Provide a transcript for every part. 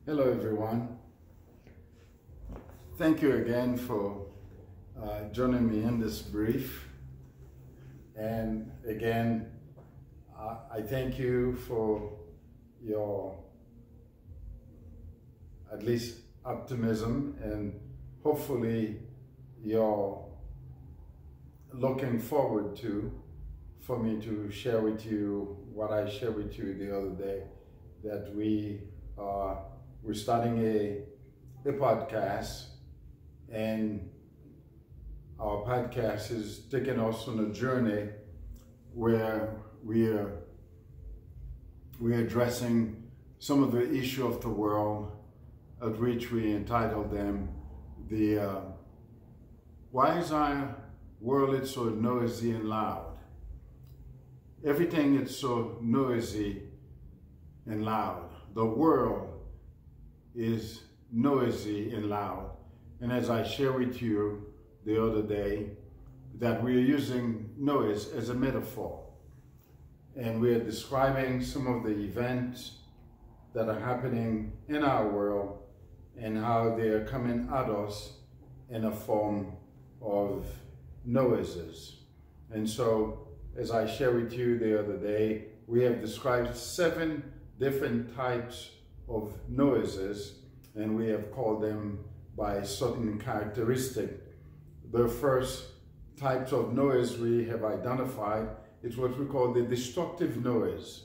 Hello everyone. Thank you again for joining me in this brief. And again, I thank you for your at least optimism, and hopefully you're looking forward for me to share with you what I shared with you the other day, that we're starting a podcast, and our podcast is taking us on a journey where we're addressing some of the issue of the world, at which we entitled them why is our world so noisy and loud? Everything is so noisy and loud. The world is noisy and loud. And as I shared with you the other day, that we're using noise as a metaphor. And we're describing some of the events that are happening in our world and how they are coming at us in a form of noises. And so, as I shared with you the other day, we have described 7 different types of noises, and we have called them by certain characteristics. The first types of noise we have identified is what we call the destructive noise.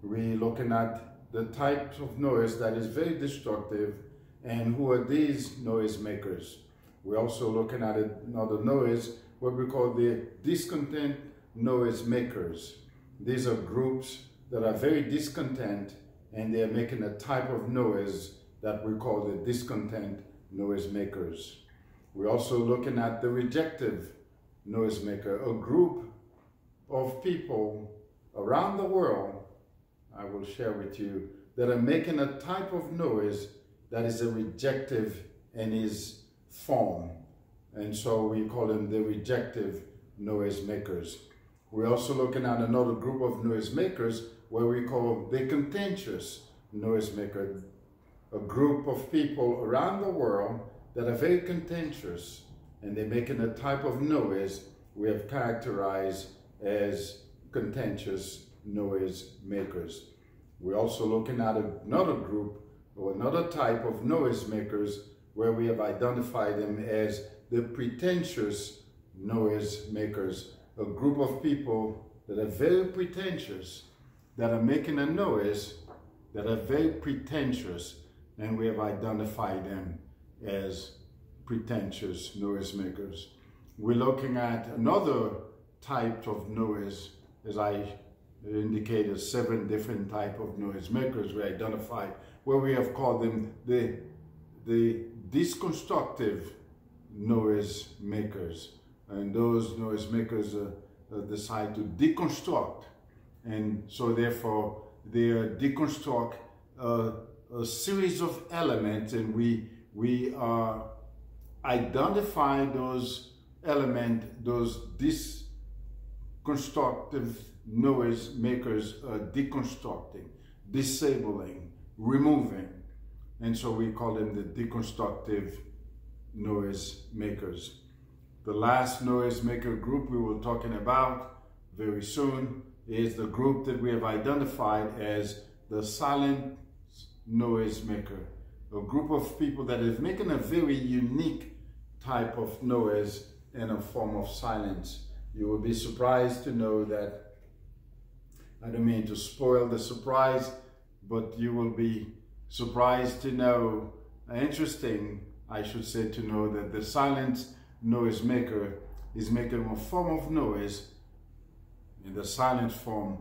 We're looking at the types of noise that is very destructive, and who are these noise makers. We're also looking at another noise, what we call the discontent noise makers. These are groups that are very discontent, and they're making a type of noise that we call the discontent noise makers. We're also looking at the rejective noise maker, a group of people around the world, I will share with you, that are making a type of noise that is a rejective in its form. And so we call them the rejective noise makers. We're also looking at another group of noise makers where we call the contentious noise maker, a group of people around the world that are very contentious, and they're making a type of noise we have characterized as contentious noise makers. We're also looking at another group or another type of noise makers where we have identified them as the pretentious noise makers, a group of people that are very pretentious, that are making a noise that are very pretentious, and we have identified them as pretentious noise makers. We're looking at another type of noise, as I indicated, 7 different types of noise makers we identified, where we have called them the deconstructive noise makers. And those noise makers decide to deconstruct, and so therefore they deconstruct a series of elements, and we identify those elements, those deconstructive noise makers deconstructing, disabling, removing, and so we call them the deconstructive noise makers. The last noise maker group we will be talking about very soon is the group that we have identified as the silent noise maker, a group of people that is making a very unique type of noise in a form of silence. You will be surprised to know that, I don't mean to spoil the surprise, but you will be surprised to know, interesting, I should say, to know that the silent noise maker is making a form of noise in the silent form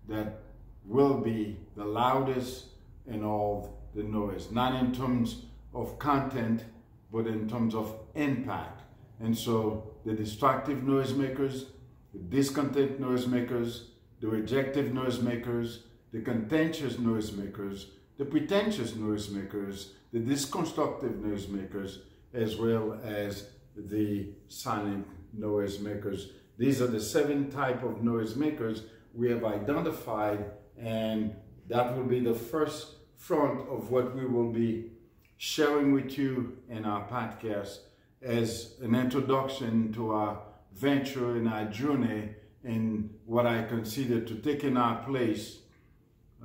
that will be the loudest in all the noise, not in terms of content, but in terms of impact. And so the destructive noise makers, the discontent noise makers, the rejective noise makers, the contentious noise makers, the pretentious noise makers, the deconstructive noise makers, as well as the silent noise makers. These are the 7 types of noise makers we have identified, and that will be the first front of what we will be sharing with you in our podcast as an introduction to our venture and our journey in what I consider to take in our place,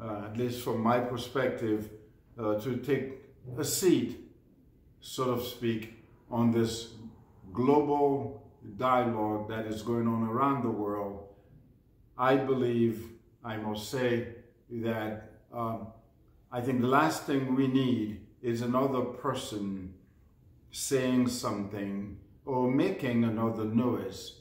at least from my perspective, to take a seat, so to speak, on this global dialogue that is going on around the world. I believe, I must say, that I think the last thing we need is another person saying something or making another noise.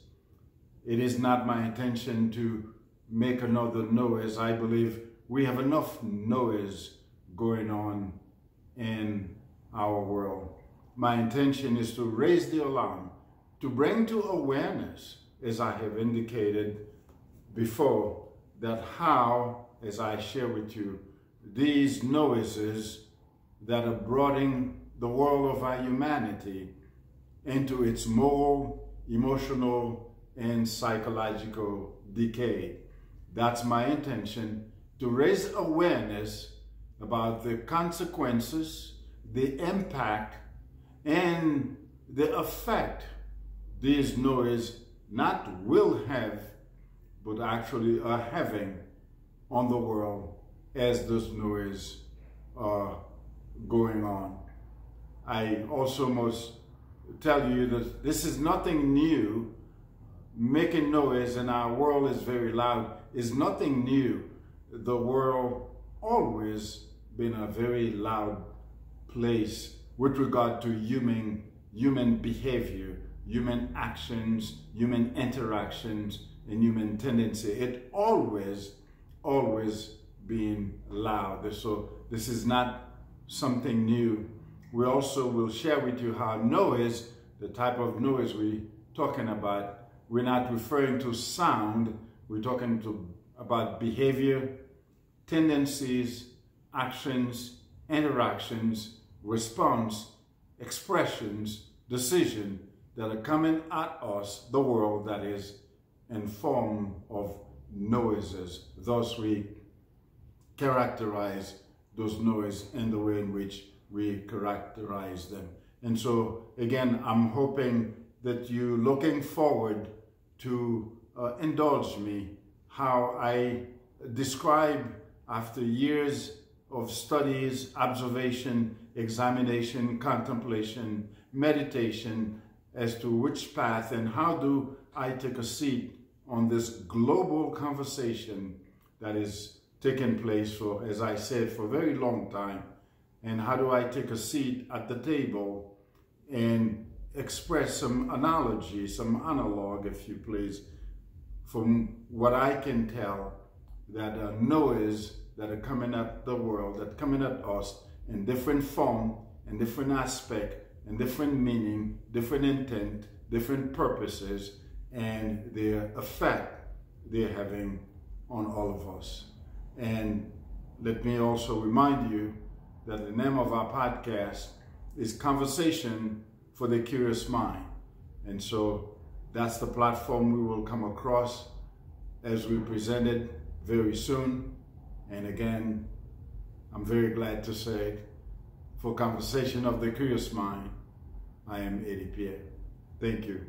It is not my intention to make another noise. I believe we have enough noise going on in our world. My intention is to raise the alarm, to bring to awareness, as I have indicated before, that how, as I share with you, these noises that are bringing the world of our humanity into its moral, emotional, and psychological decay. That's my intention, to raise awareness about the consequences, the impact, and the effect these noises not will have, but actually are having on the world as those noises are going on. I also must tell you that this is nothing new. Making noise in our world is very loud is nothing new. The world always been a very loud place with regard to human behavior, human actions, human interactions, and human tendency. It always been loud. So this is not something new. We also will share with you how noise, the type of noise we're talking about, we're not referring to sound, we're talking about behavior, tendencies, actions, interactions, response, expressions, decision that are coming at us, the world that is in form of noises. Thus we characterize those noises in the way in which we characterize them. And so again, I'm hoping that you're looking forward to indulge me how I describe, after years of studies, observation, examination, contemplation, meditation, as to which path and how do I take a seat on this global conversation that is taking place for, as I said, for a very long time. And how do I take a seat at the table and express some analogy, some analog, if you please, from what I can tell, that noise that are coming at the world, that coming at us in different form, in different aspect, in different meaning, different intent, different purposes, and the effect they're having on all of us. And let me also remind you that the name of our podcast is Conversation for the Curious Mind. And so that's the platform we will come across as we present it very soon. And again, I'm very glad to say, for Conversation of the Curious Mind, I am Eddie Pierre. Thank you.